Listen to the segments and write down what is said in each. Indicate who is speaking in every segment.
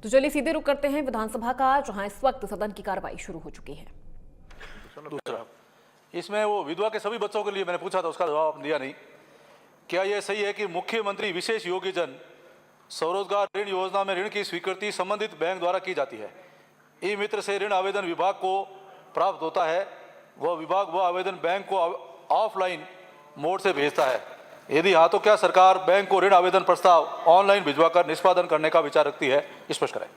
Speaker 1: तो चलिए सीधे रुक करते हैं विधानसभा का, जहां इस वक्त सदन की कार्रवाई शुरू हो चुकी है।
Speaker 2: दूसरा, इसमें वो विधवा के सभी बच्चों के लिए मैंने पूछा था, उसका जवाब आपने दिया नहीं। क्या यह सही है कि मुख्यमंत्री विशेष योग्यजन स्वरोजगार ऋण योजना में ऋण की स्वीकृति संबंधित बैंक द्वारा की जाती है? ई मित्र से ऋण आवेदन विभाग को प्राप्त होता है, वह विभाग वह आवेदन बैंक को ऑफलाइन मोड से भेजता है। यदि हाँ, तो क्या सरकार बैंक को ऋण आवेदन प्रस्ताव ऑनलाइन भिजवाकर निष्पादन करने का विचार रखती है? स्पष्ट करें।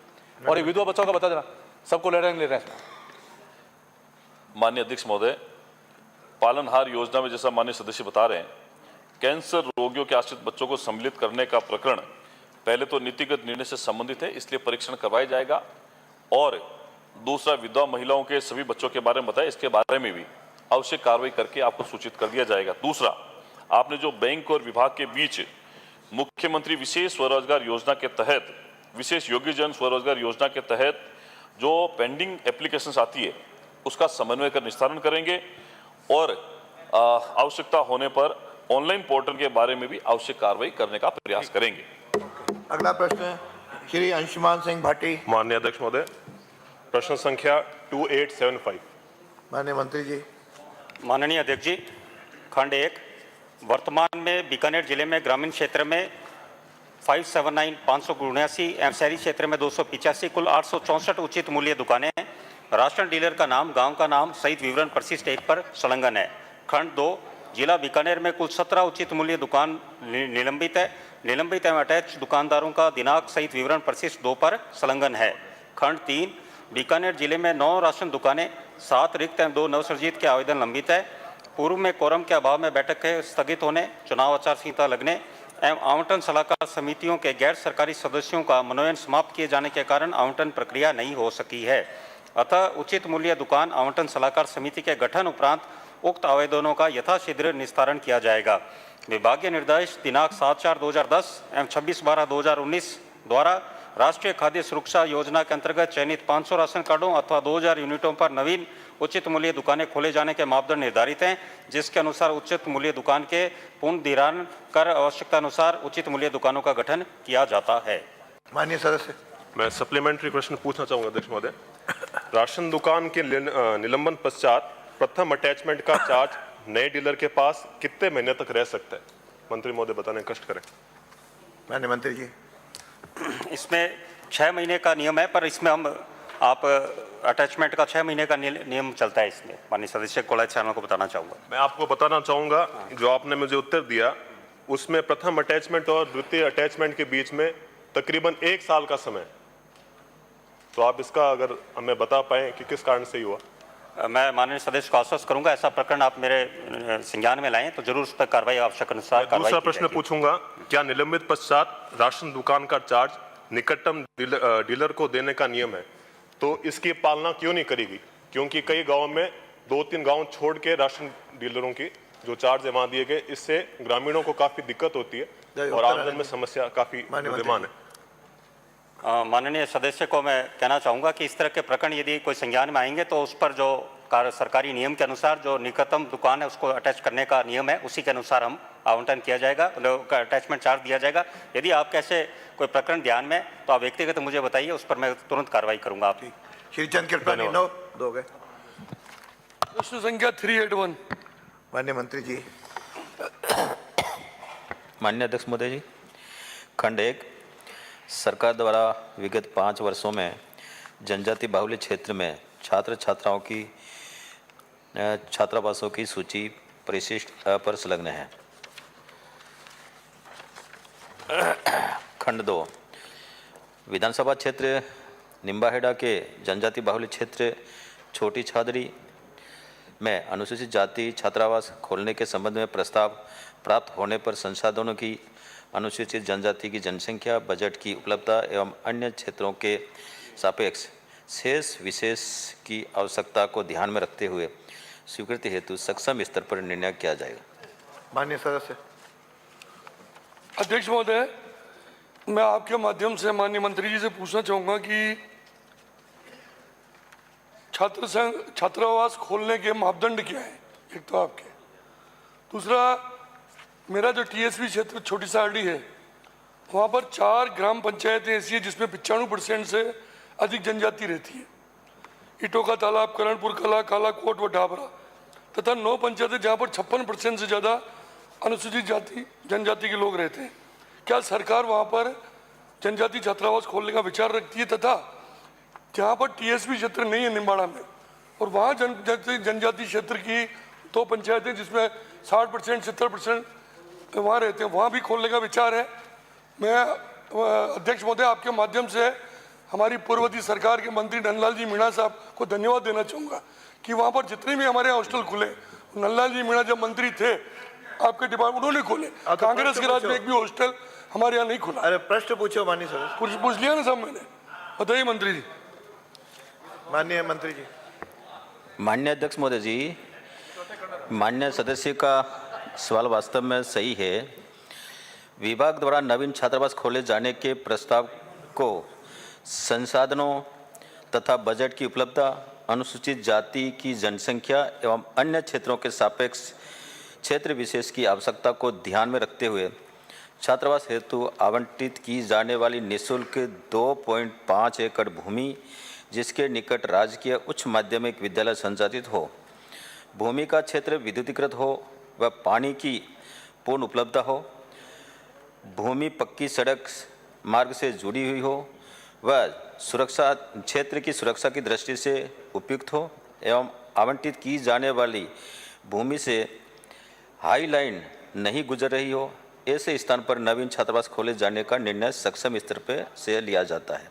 Speaker 2: और ये विधवा बच्चों का बता देना, सबको ले रहे हैं।
Speaker 3: माननीय अध्यक्ष महोदय, पालनहार योजना में जैसा माननीय सदस्य बता रहे हैं, कैंसर रोगियों के आश्रित बच्चों को सम्मिलित करने का प्रकरण पहले तो नीतिगत निर्णय से संबंधित है, इसलिए परीक्षण करवाया जाएगा। और दूसरा, विधवा महिलाओं के सभी बच्चों के बारे में बताया, इसके बारे में भी आवश्यक कार्रवाई करके आपको सूचित कर दिया जाएगा। दूसरा, आपने जो बैंक और विभाग के बीच मुख्यमंत्री विशेष स्वरोजगार योजना के तहत, विशेष योग्यजन स्वरोजगार योजना के तहत जो पेंडिंग एप्लीकेशंस आती है, उसका समन्वय कर निस्तारण करेंगे और आवश्यकता होने पर ऑनलाइन पोर्टल के बारे में भी आवश्यक कार्रवाई करने का प्रयास करेंगे।
Speaker 4: अगला प्रश्न है श्री अंशुमान सिंह भाटी।
Speaker 5: माननीय अध्यक्ष महोदय, प्रश्न संख्या 2875।
Speaker 4: माननीय मंत्री जी।
Speaker 6: माननीय अध्यक्ष जी, खंड 1, वर्तमान में बीकानेर जिले में ग्रामीण क्षेत्र में 579 579 एवं शहरी क्षेत्र में 285 कुल 864 उचित मूल्य दुकानें हैं। राशन डीलर का नाम, गांव का नाम सहित विवरण परिशिष्ट 1 पर संलग्न है। खंड 2, जिला बीकानेर में कुल 17 उचित मूल्य दुकान निलंबित है। निलंबित एवं अटैच दुकानदारों का दिनांक सहित विवरण परिशिष्ट 2 पर संलग्न है। खंड 3, बीकानेर जिले में 9 राशन दुकानें, 7 रिक्त एवं 2 नवसृजित के आवेदन लंबित है। पूर्व में कोरम के अभाव में बैठक के स्थगित होने, चुनाव आचार संहिता लगने एवं आवंटन सलाहकार समितियों के गैर सरकारी सदस्यों का मनोनयन समाप्त किए जाने के कारण आवंटन प्रक्रिया नहीं हो सकी है। अतः उचित मूल्य दुकान आवंटन सलाहकार समिति के गठन उपरांत उक्त आवेदनों का यथाशीघ्र निस्तारण किया जाएगा। विभागीय निर्देश दिनांक 7/4/2010 एवं 26/12/2019 द्वारा राष्ट्रीय खाद्य सुरक्षा योजना के अंतर्गत चयनित 500 राशन कार्डों अथवा 2000 यूनिटों पर नवीन उचित मूल्य दुकानें खोले जाने के मापदंड निर्धारित हैं, जिसके अनुसार उचित मूल्य दुकान के पुनर्निर्धारण कर आवश्यकता अनुसार उचित मूल्य दुकानों का गठन किया जाता है।
Speaker 4: माननीय सदस्य।
Speaker 5: मैं सप्लीमेंट्री प्रश्न पूछना चाहूंगा अध्यक्ष महोदय। राशन दुकान के निलंबन पश्चात प्रथम अटैचमेंट का चार्ज नए डीलर के पास कितने महीने तक रह सकता है? मंत्री महोदय बताने कष्ट करें।
Speaker 4: माननीय मंत्री जी।
Speaker 6: इसमें 6 महीने का नियम है, पर इसमें हम आप अटैचमेंट का 6 महीने का नियम चलता है इसमें। माननीय सदस्य कोलायत चैनल को बताना चाहूँगा।
Speaker 5: मैं आपको बताना चाहूंगा, जो आपने मुझे उत्तर दिया उसमें प्रथम अटैचमेंट और द्वितीय अटैचमेंट के बीच में तकरीबन 1 साल का समय। तो आप इसका अगर हमें बता पाएं कि किस कारण से हुआ।
Speaker 6: मैं माननीय सदस्य को आश्वस्त करूंगा, ऐसा प्रकरण आप मेरे संज्ञान में लाएं तो जरूर उस पर कार्रवाई आवश्यक अनुसार कार्रवाई।
Speaker 5: दूसरा प्रश्न पूछूंगा, क्या निलंबित पश्चात राशन दुकान का चार्ज निकटतम डीलर को देने का नियम है, तो इसकी पालना क्यों नहीं करेगी? क्योंकि कई गाँव में 2-3 गाँव छोड़ के राशन डीलरों की जो चार्ज है वहाँ दिए गए, इससे ग्रामीणों को काफी दिक्कत होती है और आमदन में समस्या काफी विद्यमान है।
Speaker 6: माननीय सदस्य को मैं कहना चाहूँगा कि इस तरह के प्रकरण यदि कोई संज्ञान में आएंगे तो उस पर जो सरकारी नियम के अनुसार जो निकटतम दुकान है उसको अटैच करने का नियम है, उसी के अनुसार हम आवंटन किया जाएगा, अटैचमेंट चार्ज दिया जाएगा। यदि आप कैसे कोई प्रकरण ध्यान में, तो आप व्यक्तिगत मुझे बताइए, उस पर मैं तुरंत कार्रवाई करूँगा। आपकी
Speaker 4: श्री चंद कृपलानी 9 दोगे।
Speaker 7: प्रश्न संख्या 381।
Speaker 4: माननीय मंत्री जी।
Speaker 8: माननीय अध्यक्ष महोदय जी, खंड 1, सरकार द्वारा विगत 5 वर्षों में जनजाति बाहुल्य क्षेत्र में छात्र छात्राओं की छात्रावासों की सूची परिशिष्ट पर संलग्न है। खंड 2, विधानसभा क्षेत्र निम्बाहेड़ा के जनजाति बाहुल्य क्षेत्र छोटी छादरी में अनुसूचित जाति छात्रावास खोलने के संबंध में प्रस्ताव प्राप्त होने पर संसाधनों की, अनुसूचित जनजाति की जनसंख्या, बजट की उपलब्धता एवं अन्य क्षेत्रों के सापेक्ष शेष विशेष की आवश्यकता को ध्यान में रखते हुए स्वीकृति हेतु सक्षम स्तर पर निर्णय किया जाएगा।
Speaker 4: माननीय सदस्य।
Speaker 7: अध्यक्ष महोदय, मैं आपके माध्यम से माननीय मंत्री जी से पूछना चाहूँगा कि छात्रावास खोलने के मापदंड क्या है? एक तो आपके, दूसरा मेरा जो टीएसपी क्षेत्र छोटी सारडी है वहाँ पर 4 ग्राम पंचायतें ऐसी है जिसमें 95% से अधिक जनजाति रहती है। इटोका तालाब, करणपुर कला, कालाकोट व डाबरा, तथा 9 पंचायतें जहाँ पर 56% से ज़्यादा अनुसूचित जाति जनजाति के लोग रहते हैं। क्या सरकार वहाँ पर जनजाति छात्रावास खोलने का विचार रखती है, तथा जहाँ पर टीएसपी क्षेत्र नहीं है निम्बाड़ा में, और वहाँ जनजाति क्षेत्र की 2 पंचायतें जिसमें 60% 70% वहाँ रहते हैं, वहाँ भी खोलने का विचार है। मैं अध्यक्ष महोदय आपके माध्यम से हमारी पूर्ववर्ती सरकार के मंत्री नंदलाल जी मीणा साहब को धन्यवाद देना चाहूँगा कि वहाँ पर जितने भी हमारे हॉस्टल खुले, नंदलाल जी मीणा जब मंत्री थे आपके डिपार्टमेंट, उन्होंने खोले। कांग्रेस के राज में एक भी हॉस्टल हमारे यहाँ नहीं खुला।
Speaker 4: अरे प्रश्न पूछो माननीय सदस्य।
Speaker 7: पूछ लिया ना साहब मैंने, बताइए मंत्री जी।
Speaker 4: माननीय मंत्री जी।
Speaker 8: माननीय अध्यक्ष महोदय जी, माननीय सदस्य का सवाल वास्तव में सही है। विभाग द्वारा नवीन छात्रावास खोले जाने के प्रस्ताव को संसाधनों तथा बजट की उपलब्धता, अनुसूचित जाति की जनसंख्या एवं अन्य क्षेत्रों के सापेक्ष क्षेत्र विशेष की आवश्यकता को ध्यान में रखते हुए छात्रावास हेतु आवंटित की जाने वाली निःशुल्क 2.5 एकड़ भूमि जिसके निकट राजकीय उच्च माध्यमिक विद्यालय संचालित हो, भूमि का क्षेत्र विद्युतीकृत हो व पानी की पूर्ण उपलब्धता हो, भूमि पक्की सड़क मार्ग से जुड़ी हुई हो व सुरक्षा क्षेत्र की सुरक्षा की दृष्टि से उपयुक्त हो एवं आवंटित की जाने वाली भूमि से हाई लाइन नहीं गुजर रही हो, ऐसे स्थान पर नवीन छात्रावास खोले जाने का निर्णय सक्षम स्तर पर से लिया जाता है।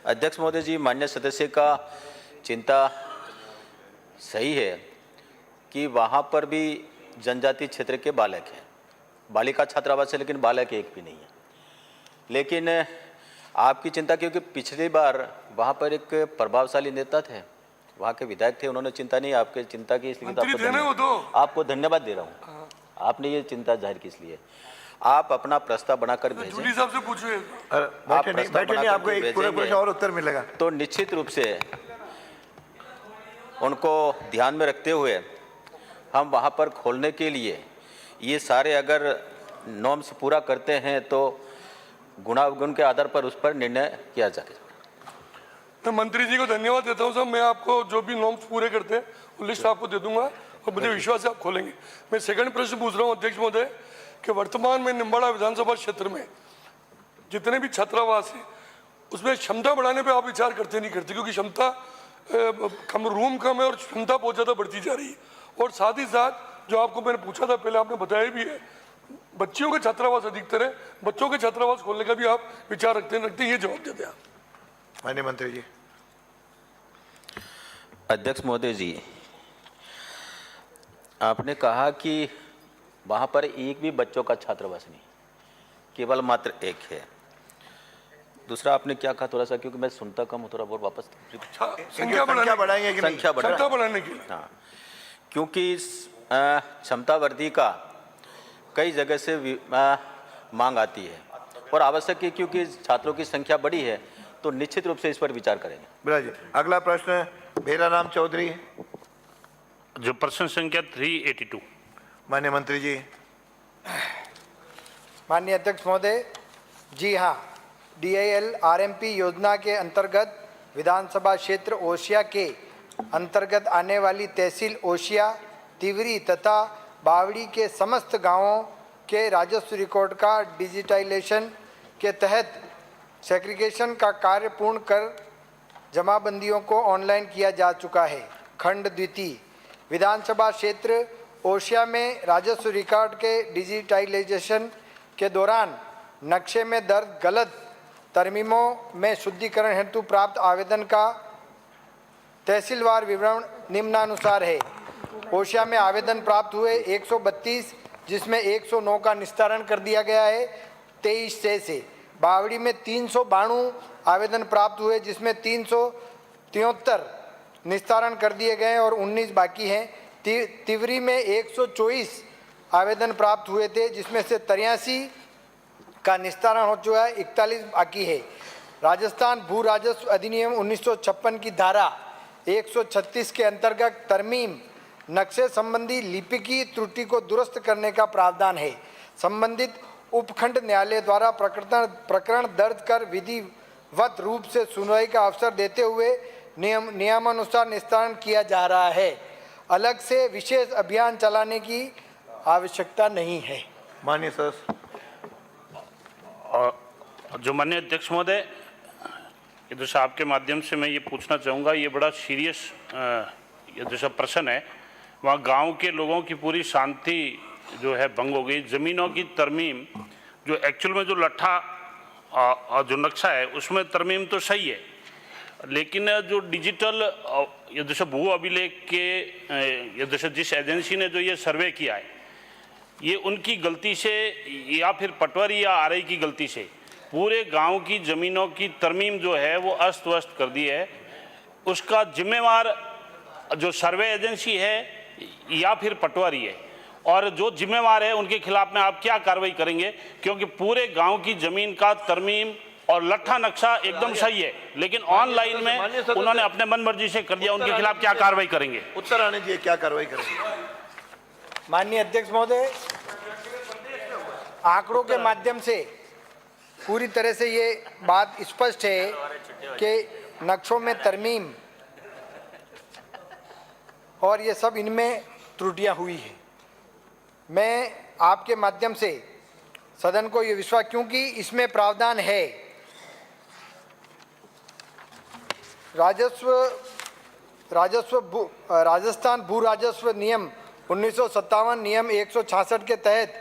Speaker 8: अध्यक्ष महोदय जी, माननीय सदस्य का चिंता सही है कि वहाँ पर भी जनजाति क्षेत्र के बालक हैं, बालिका छात्रावास है लेकिन बालक एक भी नहीं है। लेकिन आपकी चिंता क्योंकि पिछली बार वहाँ पर एक प्रभावशाली नेता थे, वहाँ के विधायक थे, उन्होंने चिंता नहीं आपके चिंता की, इसलिए आपको धन्यवाद दे रहा हूँ। आपने ये चिंता जाहिर की, इसलिए आप अपना प्रस्ताव बनाकर भेजें।
Speaker 7: जूली साहब से पूछिए।
Speaker 4: बैठे नहीं, आपको एक पूरे प्रश्न और उत्तर मिलेगा।
Speaker 8: तो निश्चित रूप से उनको ध्यान में रखते हुए हम वहाँ पर खोलने के लिए ये सारे अगर नॉर्म्स पूरा करते हैं तो गुणावगुण के आधार पर उस पर निर्णय किया जाएगा।
Speaker 7: मैं मंत्री जी को धन्यवाद देता हूँ साहब। मैं आपको जो भी नॉर्म्स पूरे करते हैं वो लिस्ट आपको दे दूंगा और मुझे विश्वास है आप खोलेंगे। मैं सेकंड प्रश्न पूछ रहा हूँ अध्यक्ष महोदय कि वर्तमान में निम्बाड़ा विधानसभा क्षेत्र में जितने भी छात्रावास हैं उसमें क्षमता बढ़ाने पे आप विचार करते नहीं करते, क्योंकि क्षमता कम, रूम कम है और क्षमता बहुत ज़्यादा बढ़ती जा रही है। और साथ ही साथ जो आपको मैंने पूछा था पहले, आपने बताया भी है, बच्चियों के छात्रावास अधिकतर है, बच्चों के छात्रावास खोलने का भी आप विचार रखते हैं, ये जवाब देते हैं आप।
Speaker 4: माननीय मंत्री जी।
Speaker 8: अध्यक्ष महोदय जी, आपने कहा कि वहाँ पर एक भी बच्चों का छात्रावास नहीं, केवल मात्र एक है। दूसरा आपने क्या कहा, थोड़ा सा क्योंकि मैं सुनता कम हूँ, थोड़ा बहुत वापस
Speaker 4: संख्या बढ़ाएंगे कि नहीं?
Speaker 8: संख्या
Speaker 7: बढ़ाने के लिए।
Speaker 8: हाँ, क्योंकि क्षमता वृद्धि का कई जगह से मांग आती है और आवश्यक है, क्योंकि छात्रों की संख्या बड़ी है तो निश्चित रूप से इस पर विचार करेंगे।
Speaker 4: बिला जी, अगला प्रश्न भेराराम चौधरी,
Speaker 9: जो प्रश्न संख्या 382।
Speaker 4: माननीय मंत्री जी।
Speaker 10: माननीय अध्यक्ष महोदय जी, हाँ, DIL RMP योजना के अंतर्गत विधानसभा क्षेत्र ओसिया के अंतर्गत आने वाली तहसील ओसिया, तिवरी तथा बावड़ी के समस्त गांवों के राजस्व रिकॉर्ड का डिजिटाइजेशन के तहत सेग्रीगेशन का कार्य पूर्ण कर जमाबंदियों को ऑनलाइन किया जा चुका है। खंड द्वितीय, विधानसभा क्षेत्र ओसिया में राजस्व रिकॉर्ड के डिजिटाइजेशन के दौरान नक्शे में दर्ज गलत तरमीमों में शुद्धिकरण हेतु प्राप्त आवेदन का तहसीलवार विवरण निम्नानुसार है। ओसिया में आवेदन प्राप्त हुए 132, जिसमें 109 का निस्तारण कर दिया गया है 23 से। बावड़ी में 392 आवेदन प्राप्त हुए, जिसमें 373 निस्तारण कर दिए गए और 19 बाकी हैं। तिवरी में 124 आवेदन प्राप्त हुए थे, जिसमें से 83 का निस्तारण हो चुका है, 41 बाकी है। राजस्थान भू राजस्व अधिनियम 1956 की धारा 136 के अंतर्गत तरमीम नक्शे संबंधी लिपिकीय त्रुटि को दुरुस्त करने का प्रावधान है। संबंधित उपखंड न्यायालय द्वारा प्रकरण दर्ज कर विधिवत रूप से सुनवाई का अवसर देते हुए नियमानुसार निस्तारण किया जा रहा है। अलग से विशेष अभियान चलाने की आवश्यकता नहीं है।
Speaker 4: माननीय सदस्य।
Speaker 9: जो माननीय अध्यक्ष महोदय, यदि आपके माध्यम से मैं ये पूछना चाहूँगा, ये बड़ा सीरियस यदि प्रश्न है। वहाँ गांव के लोगों की पूरी शांति जो है भंग हो गई। ज़मीनों की तरमीम जो एक्चुअल में जो लट्ठा जो नक्शा है उसमें तरमीम तो सही है, लेकिन जो डिजिटल यदि भू अभिलेख के यदि जिस एजेंसी ने जो ये सर्वे किया है, ये उनकी गलती से या फिर पटवारी या आरआई की गलती से पूरे गांव की ज़मीनों की तरमीम जो है वो अस्त व्यस्त कर दी है। उसका जिम्मेवार जो सर्वे एजेंसी है या फिर पटवारी है, और जो जिम्मेवार है उनके खिलाफ में आप क्या कार्रवाई करेंगे? क्योंकि पूरे गांव की ज़मीन का तरमीम और लट्ठा नक्शा एकदम सही है, लेकिन ऑनलाइन में उन्होंने अपने मन मर्जी से कर दिया। उनके खिलाफ क्या कार्रवाई करेंगे?
Speaker 4: उत्तर आने दीजिए, क्या कार्रवाई करेंगे?
Speaker 10: माननीय अध्यक्ष महोदय, आंकड़ों के माध्यम से पूरी तरह से ये बात स्पष्ट है कि नक्शों में तरमीम और ये सब इनमें त्रुटियां हुई है। मैं आपके माध्यम से सदन को ये विश्वास, क्योंकि इसमें प्रावधान है राजस्थान भू राजस्व नियम 1957 नियम 166 के तहत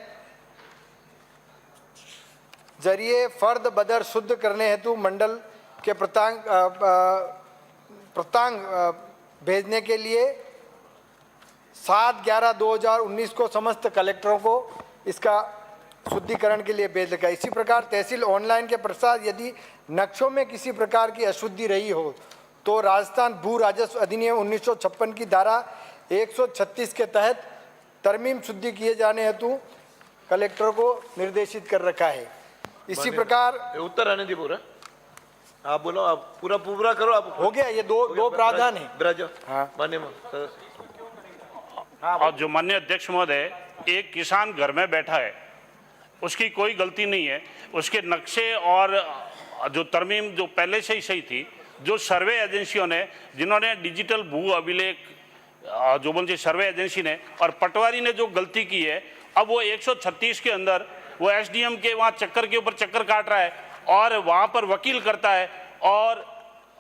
Speaker 10: जरिए फर्द बदर शुद्ध करने हेतु मंडल के प्रतांग भेजने के लिए 7/11/2019 को समस्त कलेक्टरों को इसका शुद्धिकरण के लिए भेज रखा है। इसी प्रकार तहसील ऑनलाइन के पश्चात यदि नक्शों में किसी प्रकार की अशुद्धि रही हो तो राजस्थान भू राजस्व अधिनियम 1956 की धारा 136 के तहत तरमीम शुद्धि किए जाने हेतु कलेक्टर को निर्देशित कर रखा है। इसी प्रकार
Speaker 4: उत्तर आने दी पूरा, आप बोलो, आप पूरा करो। आप
Speaker 10: हो गया, ये दो प्रावधान है।
Speaker 4: हाँ, माननीय
Speaker 9: और जो माननीय अध्यक्ष महोदय, एक किसान घर में बैठा है, उसकी कोई गलती नहीं है, उसके नक्शे और जो तरमीम जो पहले से ही सही थी, जो सर्वे एजेंसियों ने जिन्होंने डिजिटल भू अभिलेख जो बोलते सर्वे एजेंसी ने और पटवारी ने जो गलती की है, अब वो 136 के अंदर वो एसडीएम के वहाँ चक्कर के ऊपर चक्कर काट रहा है और वहाँ पर वकील करता है, और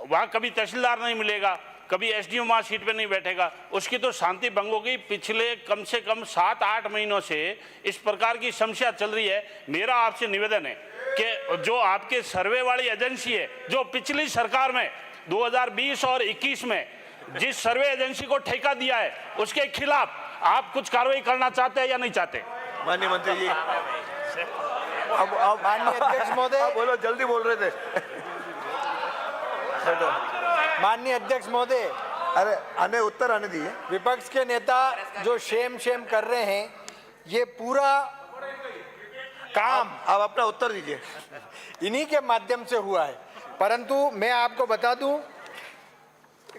Speaker 9: वहाँ कभी तहसीलदार नहीं मिलेगा, कभी एसडीएम वहाँ सीट पे नहीं बैठेगा। उसकी तो शांति भंग हो गई। पिछले कम से कम 7-8 महीनों से इस प्रकार की समस्या चल रही है। मेरा आपसे निवेदन है कि जो आपके सर्वे वाली एजेंसी है, जो पिछली सरकार में 2020 और 21 में जिस सर्वे एजेंसी को ठेका दिया है, उसके खिलाफ आप कुछ कार्रवाई करना चाहते हैं या नहीं चाहते?
Speaker 4: माननीय मंत्री जी, अब
Speaker 10: माननीय अध्यक्ष महोदय,
Speaker 4: बोलो, जल्दी बोल रहे थे।
Speaker 10: माननीय अध्यक्ष महोदय,
Speaker 4: अरे आने उत्तर आने दीजिए।
Speaker 10: विपक्ष के नेता जो शेम कर रहे हैं, ये पूरा काम
Speaker 4: आप अपना उत्तर दीजिए।
Speaker 10: इन्हीं के माध्यम से हुआ है। परंतु मैं आपको बता दूं,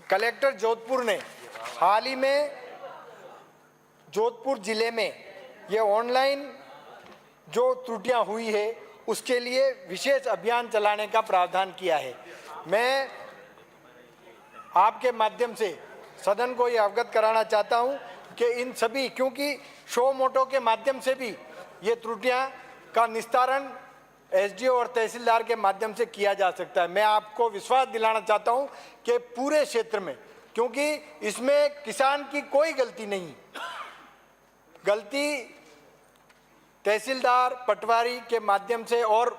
Speaker 10: कलेक्टर जोधपुर ने हाल ही में जोधपुर जिले में ये ऑनलाइन जो त्रुटियां हुई है उसके लिए विशेष अभियान चलाने का प्रावधान किया है। मैं आपके माध्यम से सदन को ये अवगत कराना चाहता हूं कि इन सभी, क्योंकि शो मोटो के माध्यम से भी ये त्रुटियां का निस्तारण एसडीओ और तहसीलदार के माध्यम से किया जा सकता है। मैं आपको विश्वास दिलाना चाहता हूं कि पूरे क्षेत्र में, क्योंकि इसमें किसान की कोई गलती नहीं, गलती तहसीलदार पटवारी के माध्यम से और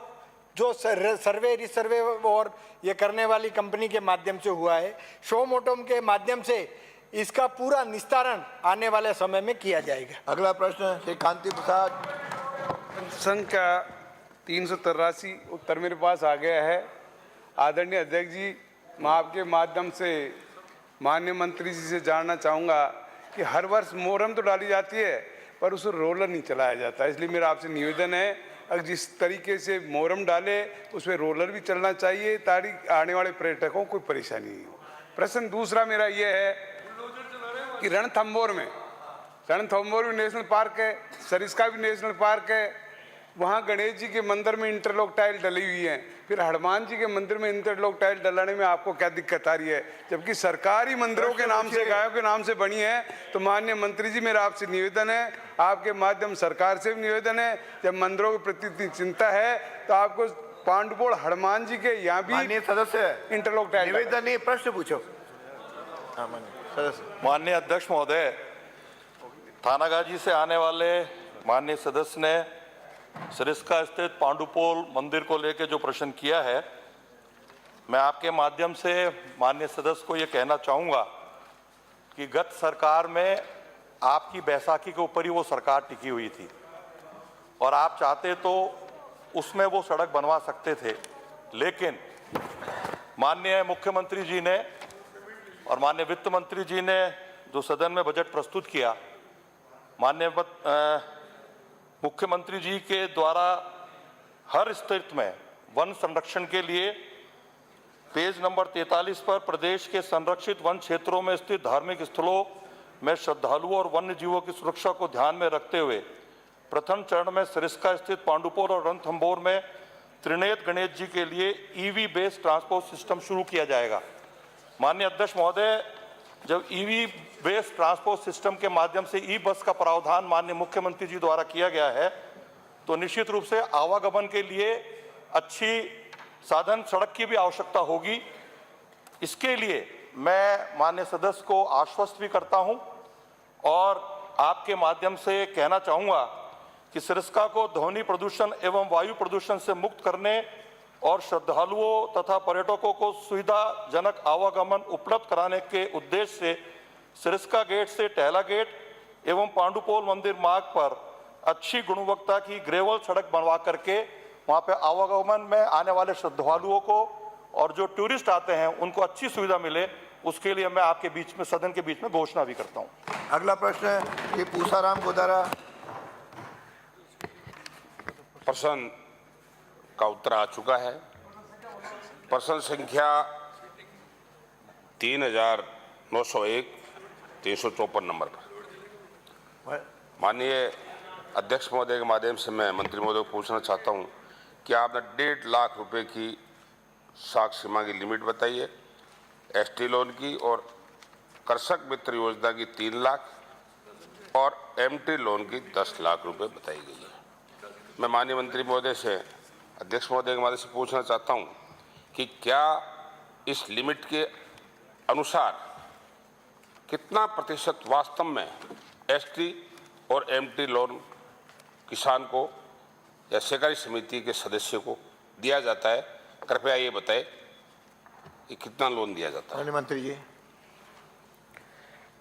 Speaker 10: जो सर्वे रिसर्वे और ये करने वाली कंपनी के माध्यम से हुआ है। शो मोटो के माध्यम से इसका पूरा निस्तारण आने वाले समय में किया जाएगा।
Speaker 4: अगला प्रश्न श्री कांति प्रसाद।
Speaker 11: संख्या 383 उत्तर मेरे पास आ गया है। आदरणीय अध्यक्ष जी, मैं आपके माध्यम से माननीय मंत्री जी से जानना चाहूँगा कि हर वर्ष मोहरम तो डाली जाती है पर उसे रोलर नहीं चलाया जाता, इसलिए मेरा आपसे निवेदन है अगर जिस तरीके से मोहरम डाले उसमें रोलर भी चलना चाहिए ताकि आने वाले पर्यटकों को कोई परेशानी नहीं हो। प्रश्न दूसरा मेरा ये है कि रणथंभौर भी नेशनल पार्क है, सरिस्का भी नेशनल पार्क है, वहाँ गणेश जी के मंदिर में इंटरलॉक टाइल डली हुई है, फिर हनुमान जी के मंदिर में इंटरलॉक टाइल डलाने में आपको क्या दिक्कत आ रही है? जबकि सरकारी मंदिरों के नाम से, गायों के नाम से बनी है। तो माननीय मंत्री जी, मेरा आपसे निवेदन है, आपके माध्यम सरकार से भी निवेदन है, जब मंदिरों के प्रति इतनी चिंता है तो आपको पांडुपोल हनुमान जी के यहाँ भी
Speaker 4: माननीय सदस्य
Speaker 11: इंटरलॉक टाइल
Speaker 4: निवेदन नहीं, प्रश्न पूछो। हाँ, माननीय सदस्य।
Speaker 12: माननीय अध्यक्ष महोदय, थानागाजी से आने वाले माननीय सदस्य ने सरिस्का स्थित पांडुपोल मंदिर को लेकर जो प्रश्न किया है, मैं आपके माध्यम से माननीय सदस्य को ये कहना चाहूँगा कि गत सरकार में आपकी बैसाखी के ऊपर ही वो सरकार टिकी हुई थी और आप चाहते तो उसमें वो सड़क बनवा सकते थे, लेकिन माननीय मुख्यमंत्री जी ने और माननीय वित्त मंत्री जी ने जो सदन में बजट प्रस्तुत किया, माननीय मुख्यमंत्री जी के द्वारा हर स्थिति में वन संरक्षण के लिए पेज नंबर 43 पर प्रदेश के संरक्षित वन क्षेत्रों में स्थित धार्मिक स्थलों में श्रद्धालुओं और वन्य जीवों की सुरक्षा को ध्यान में रखते हुए प्रथम चरण में सरिस्का स्थित पांडुपोल और रणथंभौर में त्रिनेत्र गणेश जी के लिए ईवी बेस्ड ट्रांसपोर्ट सिस्टम शुरू किया जाएगा। माननीय अध्यक्ष महोदय, जब ईवी बेस्ड ट्रांसपोर्ट सिस्टम के माध्यम से ई बस का प्रावधान माननीय मुख्यमंत्री जी द्वारा किया गया है, तो निश्चित रूप से आवागमन के लिए अच्छी साधन सड़क की भी आवश्यकता होगी। इसके लिए मैं माननीय सदस्य को आश्वस्त भी करता हूं और आपके माध्यम से कहना चाहूँगा कि सरिस्का को ध्वनि प्रदूषण एवं वायु प्रदूषण से मुक्त करने और श्रद्धालुओं तथा पर्यटकों को सुविधाजनक आवागमन उपलब्ध कराने के उद्देश्य से सरिस्का गेट से टहला गेट एवं पांडुपोल मंदिर मार्ग पर अच्छी गुणवत्ता की ग्रेवल सड़क बनवा करके वहाँ पे आवागमन में आने वाले श्रद्धालुओं को और जो टूरिस्ट आते हैं उनको अच्छी सुविधा मिले, उसके लिए मैं आपके बीच में, सदन के बीच में घोषणा भी करता हूँ।
Speaker 4: अगला प्रश्न है ये पूसाराम गोदारा।
Speaker 13: प्रश्न का उत्तर आ चुका है। प्रश्न संख्या 3901 354 नंबर पर माननीय अध्यक्ष महोदय के माध्यम से मैं मंत्री महोदय को पूछना चाहता हूं कि आपने 1.5 लाख रुपए की साख सीमा की लिमिट बताई है, एसटी लोन की और कृषक मित्र योजना की 3 लाख और एमटी लोन की 10 लाख रुपए बताई गई है। मैं माननीय मंत्री महोदय से, अध्यक्ष महोदय के माध्यम से पूछना चाहता हूं कि क्या इस लिमिट के अनुसार कितना प्रतिशत वास्तव में एसटी और एमटी लोन किसान को या सहकारी समिति के सदस्य को दिया जाता है? कृपया ये बताएं कि कितना लोन दिया जाता है।
Speaker 4: माननीय मंत्री जी।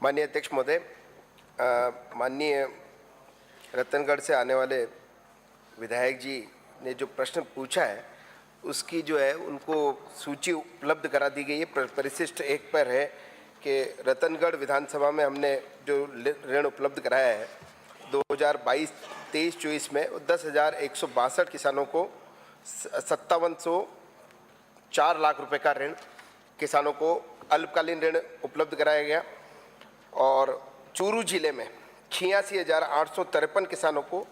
Speaker 14: माननीय अध्यक्ष महोदय, माननीय रतनगढ़ से आने वाले विधायक जी ने जो प्रश्न पूछा है उसकी जो है उनको सूची उपलब्ध करा दी गई है। परिशिष्ट 1 पर है कि रतनगढ़ विधानसभा में हमने जो ऋण उपलब्ध कराया है 2022-23-24 में 10,162 किसानों को 5704 लाख रुपए का ऋण किसानों को अल्पकालीन ऋण उपलब्ध कराया गया और चूरू जिले में 86,853 किसानों को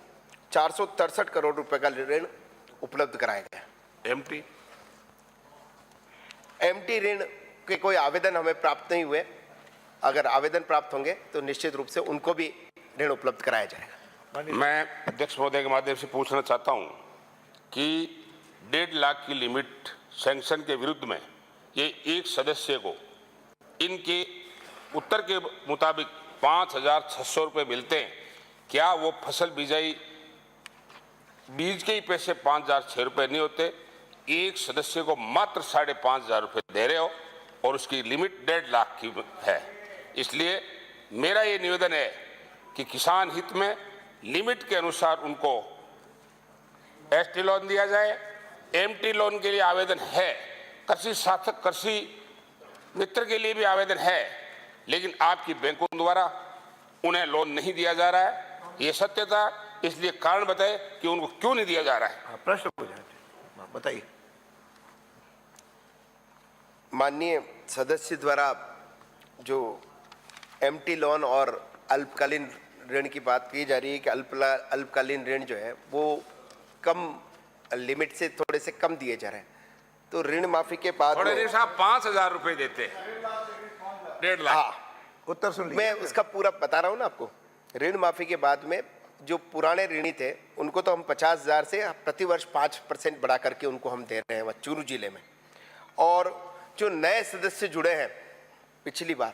Speaker 14: 463 करोड़ रुपए का ऋण उपलब्ध कराया गया। एमटी ऋण के कोई आवेदन हमें प्राप्त नहीं हुए, अगर आवेदन प्राप्त होंगे तो निश्चित रूप से उनको भी ऋण उपलब्ध कराया जाएगा।
Speaker 13: मैं अध्यक्ष महोदय के माध्यम से पूछना चाहता हूं कि 1.5 लाख की लिमिट सैंक्शन के विरुद्ध में ये एक सदस्य को इनके उत्तर के मुताबिक 5,600 रुपये मिलते हैं, क्या वो फसल बिजाई बीज के ही पैसे 5,006 रुपये नहीं होते? एक सदस्य को मात्र 5,500 रुपये दे रहे हो और उसकी लिमिट 1.5 लाख की है। इसलिए मेरा ये निवेदन है कि किसान हित में लिमिट के अनुसार उनको एसटी लोन दिया जाए। एमटी लोन के लिए आवेदन है, कृषि सार्थक कृषि मित्र के लिए भी आवेदन है, लेकिन आपकी बैंकों द्वारा उन्हें लोन नहीं दिया जा रहा है। ये सत्य था, इसलिए कारण बताए कि उनको क्यों नहीं दिया जा रहा है।
Speaker 4: प्रश्न बताइए।
Speaker 14: माननीय सदस्य द्वारा जो एमटी लोन और अल्पकालीन ऋण की बात की जा रही है कि अल्पकालीन ऋण जो है वो कम लिमिट से थोड़े से कम दिए जा रहे हैं। तो ऋण माफी के बाद
Speaker 13: थोड़े दिन साहब 5,000 रुपए देते हैं, 1.5 लाख।
Speaker 14: हाँ, उत्तर सुन लीजिए। मैं उसका पूरा बता रहा हूँ ना आपको। ऋण माफी के बाद में जो पुराने ऋणी थे उनको तो हम 50,000 से प्रतिवर्ष 5% बढ़ा करके उनको हम दे रहे हैं चूरू जिले में। और जो नए सदस्य जुड़े हैं, पिछली बार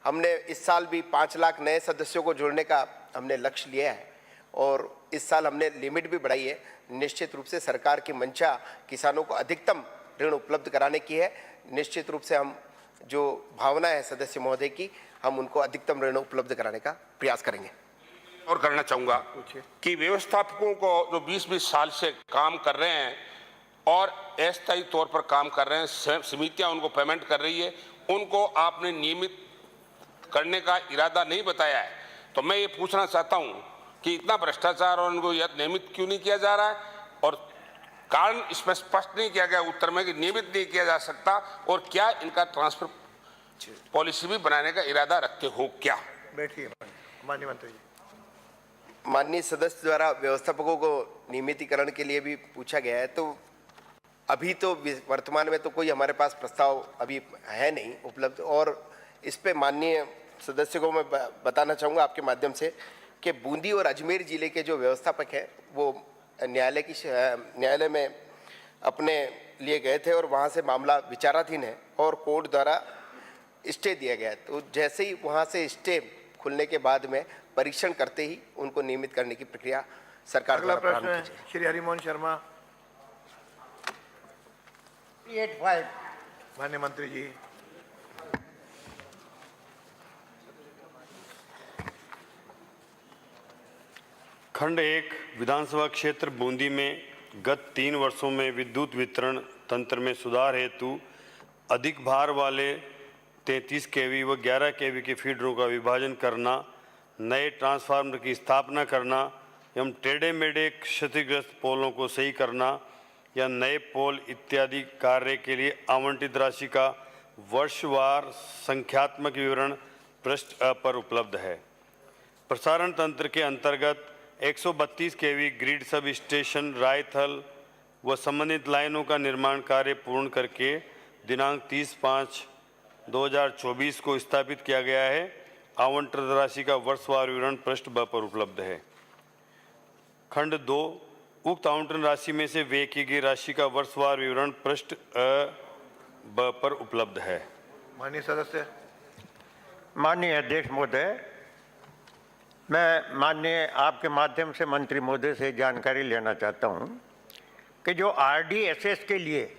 Speaker 14: हमने इस साल भी 5 लाख नए सदस्यों को जोड़ने का हमने लक्ष्य लिया है और इस साल हमने लिमिट भी बढ़ाई है। निश्चित रूप से सरकार की मंशा किसानों को अधिकतम ऋण उपलब्ध कराने की है। निश्चित रूप से हम जो भावना है सदस्य महोदय की, हम उनको अधिकतम ऋण उपलब्ध कराने का प्रयास करेंगे।
Speaker 13: और करना चाहूंगा कि व्यवस्थापकों को जो 20-20 साल से काम कर रहे हैं और अस्थायी तौर पर काम कर रहे हैं, समितियां उनको पेमेंट कर रही है, उनको आपने नियमित करने का इरादा नहीं बताया है। तो मैं ये पूछना चाहता हूं कि इतना भ्रष्टाचार और उनको नियमित क्यों नहीं किया जा रहा है, और कारण इसमें स्पष्ट नहीं किया गया उत्तर में कि नियमित नहीं किया जा सकता, और क्या इनका ट्रांसफर पॉलिसी भी बनाने का इरादा रखते हो क्या?
Speaker 4: बैठिए माननीय मंत्री जी।
Speaker 14: माननीय सदस्य द्वारा व्यवस्थापकों को नियमितीकरण के लिए भी पूछा गया है। तो अभी तो वर्तमान में तो कोई हमारे पास प्रस्ताव अभी है नहीं उपलब्ध, और इस पे माननीय सदस्य को मैं बताना चाहूँगा आपके माध्यम से कि बूंदी और अजमेर जिले के जो व्यवस्थापक हैं वो न्यायालय में अपने लिए गए थे और वहाँ से मामला विचाराधीन है और कोर्ट द्वारा स्टे दिया गया। तो जैसे ही वहाँ से स्टे खुलने के बाद में परीक्षण करते ही उनको नियमित करने की प्रक्रिया सरकार
Speaker 4: अगला
Speaker 14: द्वारा
Speaker 4: प्रश्न है श्री हरिमोहन शर्मा।
Speaker 10: 385
Speaker 4: माननीय मंत्री जी।
Speaker 15: खंड 1 विधानसभा क्षेत्र बूंदी में गत 3 वर्षों में विद्युत वितरण तंत्र में सुधार हेतु अधिक भार वाले 33 केवी व 11 केवी के फीडरों का विभाजन करना, नए ट्रांसफार्मर की स्थापना करना एवं टेढ़े मेढ़े क्षतिग्रस्त पोलों को सही करना या नए पोल इत्यादि कार्य के लिए आवंटित राशि का वर्षवार संख्यात्मक विवरण पृष्ठ पर उपलब्ध है। प्रसारण तंत्र के अंतर्गत 132 केवी ग्रिड सब स्टेशन रायथल व संबंधित लाइनों का निर्माण कार्य पूर्ण करके दिनांक 30/5/2024 को स्थापित किया गया है। आवंटित राशि का वर्षवार विवरण पृष्ठ ब पर उपलब्ध है। खंड 2 उक्त आवंटन राशि में से व्यय की गई राशि का वर्षवार विवरण पृष्ठ ब पर उपलब्ध है।
Speaker 4: माननीय सदस्य।
Speaker 16: माननीय अध्यक्ष महोदय, मैं माननीय आपके माध्यम से मंत्री महोदय से जानकारी लेना चाहता हूं कि जो RDSS के लिए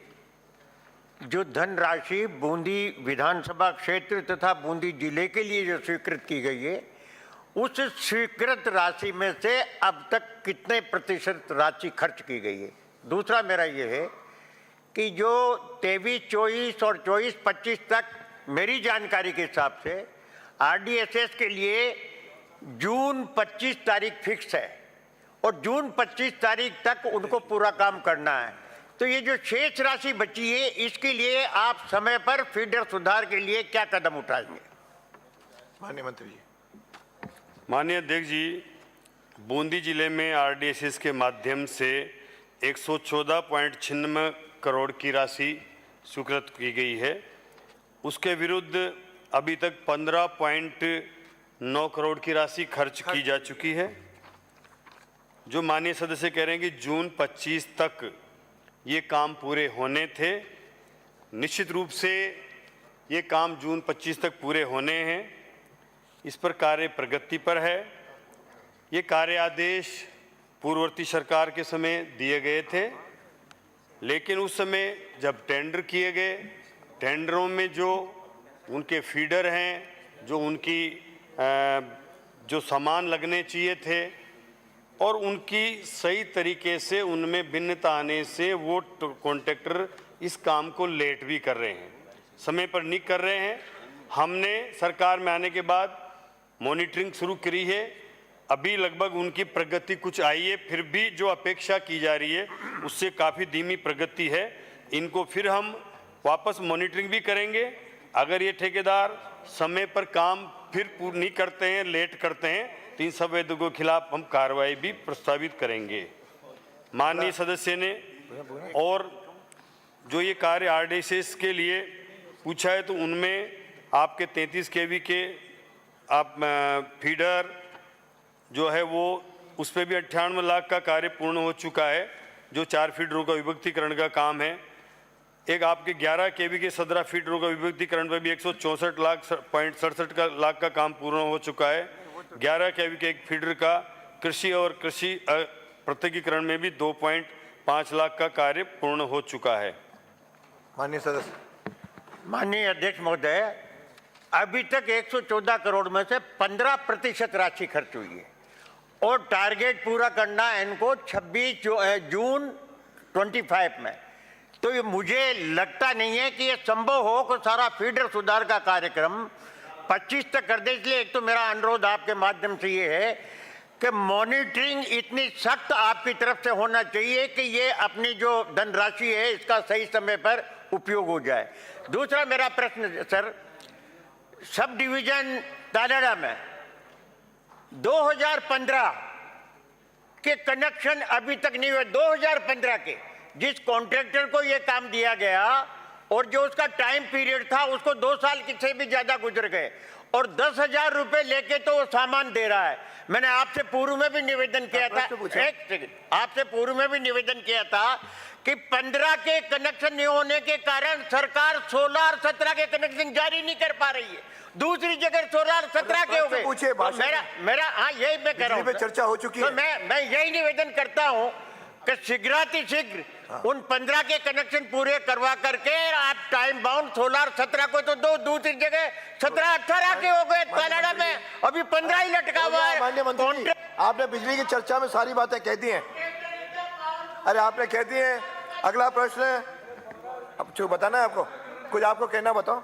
Speaker 16: जो धनराशि बूंदी विधानसभा क्षेत्र तथा बूंदी जिले के लिए जो स्वीकृत की गई है, उस स्वीकृत राशि में से अब तक कितने प्रतिशत राशि खर्च की गई है। दूसरा मेरा ये है कि जो 23-24 और 24-25 तक मेरी जानकारी के हिसाब से RDSS के लिए जून 25 तारीख फिक्स है और जून 25 तारीख तक उनको पूरा काम करना है। तो ये जो शेष राशि बची है, इसके लिए आप समय पर फीडर सुधार के लिए क्या कदम उठाएंगे?
Speaker 4: माननीय मंत्री जी।
Speaker 15: माननीय अध्यक्ष जी, बूंदी जिले में RDSS के माध्यम से 114.96 करोड़ की राशि स्वीकृत की गई है। उसके विरुद्ध अभी तक 15.9 करोड़ की राशि खर्च की जा चुकी है। जो माननीय सदस्य कह रहे हैं कि जून 25 तक ये काम पूरे होने थे, निश्चित रूप से ये काम जून 25 तक पूरे होने हैं। इस पर कार्य प्रगति पर है। ये कार्य आदेश पूर्ववर्ती सरकार के समय दिए गए थे, लेकिन उस समय जब टेंडर किए गए, टेंडरों में जो उनके फीडर हैं, जो उनकी जो सामान लगने चाहिए थे और उनकी सही तरीके से उनमें भिन्नता आने से वो कॉन्ट्रैक्टर इस काम को लेट भी कर रहे हैं, समय पर नहीं कर रहे हैं। हमने सरकार में आने के बाद मॉनिटरिंग शुरू करी है। अभी लगभग उनकी प्रगति कुछ आई है, फिर भी जो अपेक्षा की जा रही है उससे काफ़ी धीमी प्रगति है। इनको फिर हम वापस मॉनिटरिंग भी करेंगे। अगर ये ठेकेदार समय पर काम फिर पूर्ण नहीं करते हैं, लेट करते हैं, तो इन संवेदकों के खिलाफ हम कार्रवाई भी प्रस्तावित करेंगे। माननीय सदस्य ने, और जो ये कार्य आरडीएसएस के लिए पूछा है तो उनमें आपके 33 केवी के आप फीडर जो है वो उस पर भी 98 लाख का कार्य पूर्ण हो चुका है, जो 4 फीडरों का विभक्तीकरण का काम है। एक आपके 11 केवी के 17 फीडरों का विभक्तीकरण पर भी 164.67 लाख का काम पूर्ण हो चुका है। 11 केवी के एक फीडर का कृषि और कृषि पृथकीकरण में भी 2.5 लाख का कार्य पूर्ण हो चुका है।
Speaker 4: माननीय सदस्य।
Speaker 16: माननीय अध्यक्ष महोदय, अभी तक 114 करोड़ में से 15% राशि खर्च हुई है और टारगेट पूरा करना है इनको 26 जून 25 में। तो ये मुझे लगता नहीं है कि ये संभव हो कि सारा फीडर सुधार का कार्यक्रम 25 तक कर दे। इसलिए एक तो मेरा अनुरोध आपके माध्यम से ये है कि मॉनिटरिंग इतनी सख्त आपकी तरफ से होना चाहिए कि ये अपनी जो धनराशि है इसका सही समय पर उपयोग हो जाए। दूसरा मेरा प्रश्न सर, सब डिवीजन तालाड़ा में 2015 के कनेक्शन अभी तक नहीं हुए। 2015 के जिस कॉन्ट्रैक्टर को ये काम दिया गया और जो उसका टाइम पीरियड था उसको 2 साल से भी ज्यादा गुजर गए और 10,000 रुपए लेके तो वो सामान दे रहा है। मैंने आपसे पूर्व में भी निवेदन किया था, एक सेकंड, आपसे पूर्व में भी निवेदन किया था कि 15 के कनेक्शन नहीं होने के कारण सरकार 16 और 17 के कनेक्शन जारी नहीं कर पा रही है। दूसरी जगह 16 और 17 के हो गए। तो मेरा हाँ यही मैं कह रहा हूँ,
Speaker 4: चर्चा हो चुकी
Speaker 16: तो
Speaker 4: है।
Speaker 16: मैं यही निवेदन करता हूँ कि शीघ्रातिशीघ्र उन 15 के कनेक्शन पूरे करवा करके आप टाइम बाउंड 16 और 17 को तो दो, दूसरी जगह 17-18 के हो गए। तालाड़ा में अभी 15 ही लटका हुआ है।
Speaker 4: माननीय मंत्री जी, आपने बिजली की चर्चा में सारी बातें कह दी हैं। अरे आपने कह दी हैं। अगला प्रश्न, अब जो बताना है आपको, कुछ आपको कहना बताओ।